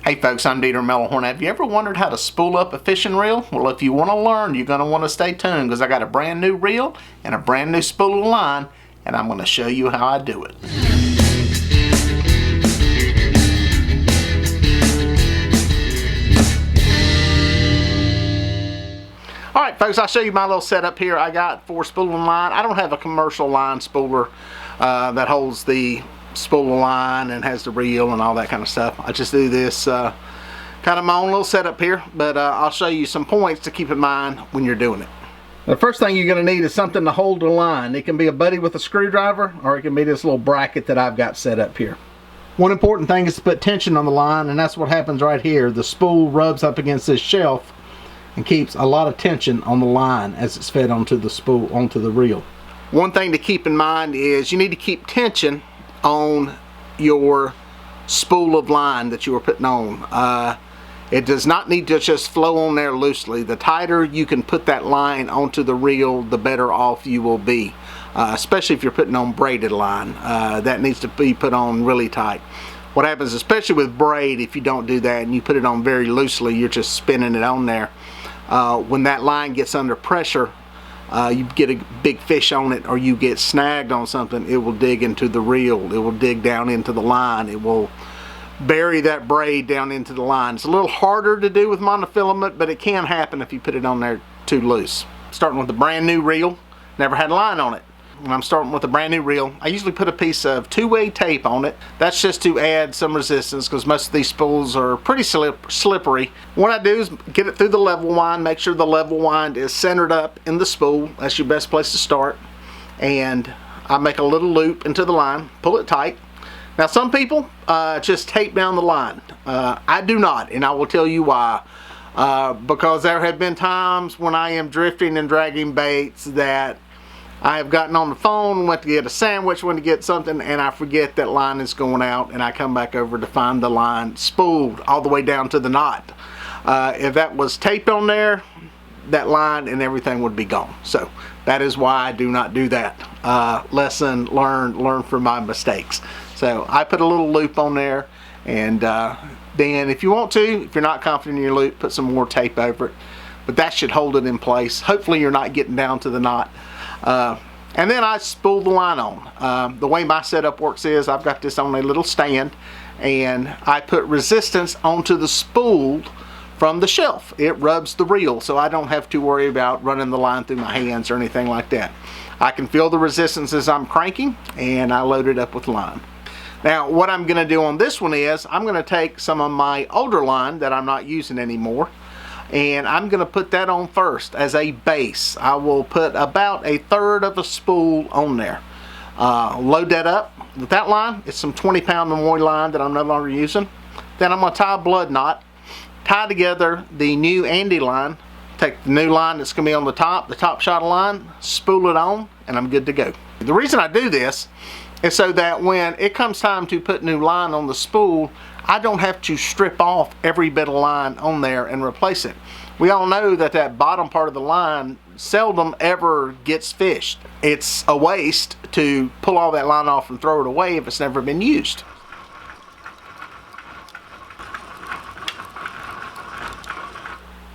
Hey folks, I'm Dieter Mellahorn. Have you ever wondered how to spool up a fishing reel? Well, if you want to learn, you're going to want to stay tuned because I got a brand new reel and a brand new spool of line, and I'm going to show you how I do it. Alright folks, I'll show you my little setup here I got for spooling line. I don't have a commercial line spooler that holds the spool of line and has the reel and all that kind of stuff. I just do this kind of my own little setup here, but I'll show you some points to keep in mind when you're doing it. The first thing you're going to need is something to hold the line. It can be a buddy with a screwdriver, or it can be this little bracket that I've got set up here. One important thing is to put tension on the line, and that's what happens right here. The spool rubs up against this shelf and keeps a lot of tension on the line as it's fed onto the spool, onto the reel. One thing to keep in mind is you need to keep tension on your spool of line that you are putting on. It does not need to just flow on there loosely. The tighter you can put that line onto the reel, the better off you will be, especially if you're putting on braided line. That needs to be put on really tight. What happens, especially with braid, if you don't do that and you put it on very loosely, you're just spinning it on there. When that line gets under pressure, you get a big fish on it, or you get snagged on something, it will dig into the reel, it will dig down into the line, it will bury that braid down into the line. It's a little harder to do with monofilament, but it can happen if you put it on there too loose. Starting with a brand new reel, never had a line on it. When I'm starting with a brand new reel, I usually put a piece of two-way tape on it. That's just to add some resistance because most of these spools are pretty slippery. What I do is get it through the level wind, make sure the level wind is centered up in the spool. That's your best place to start. And I make a little loop into the line, pull it tight. Now some people just tape down the line. I do not, and I will tell you why. Because there have been times when I am drifting and dragging baits that I have gotten on the phone, went to get a sandwich, went to get something, and I forget that line is going out, and I come back over to find the line spooled all the way down to the knot. If that was taped on there, that line and everything would be gone. So that is why I do not do that. Lesson learned, learn from my mistakes. So I put a little loop on there, and then if you want to, if you're not confident in your loop, put some more tape over it. But that should hold it in place. Hopefully you're not getting down to the knot. And then I spool the line on. The way my setup works is I've got this on a little stand, and I put resistance onto the spool from the shelf. It rubs the reel, so I don't have to worry about running the line through my hands or anything like that. I can feel the resistance as I'm cranking, and I load it up with line. Now what I'm going to do on this one is I'm going to take some of my older line that I'm not using anymore, and I'm going to put that on first as a base. I will put about 1/3 of a spool on there. Load that up with that line. It's some 20-pound Moy line that I'm no longer using. Then I'm going to tie a blood knot, tie together the new Andy line, take the new line that's going to be on the top shot of line, spool it on, and I'm good to go. The reason I do this is so that when it comes time to put new line on the spool, I don't have to strip off every bit of line on there and replace it. We all know that that bottom part of the line seldom ever gets fished. It's a waste to pull all that line off and throw it away if it's never been used.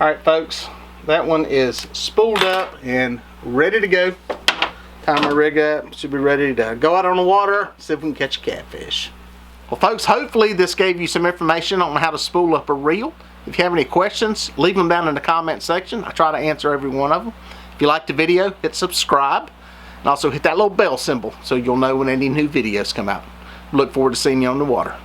Alright folks, that one is spooled up and ready to go. Time my rig up, should be ready to go out on the water, see if we can catch a catfish. Well folks, hopefully this gave you some information on how to spool up a reel. If you have any questions, leave them down in the comment section. I try to answer every one of them. If you liked the video, hit subscribe. And also hit that little bell symbol so you'll know when any new videos come out. Look forward to seeing you on the water.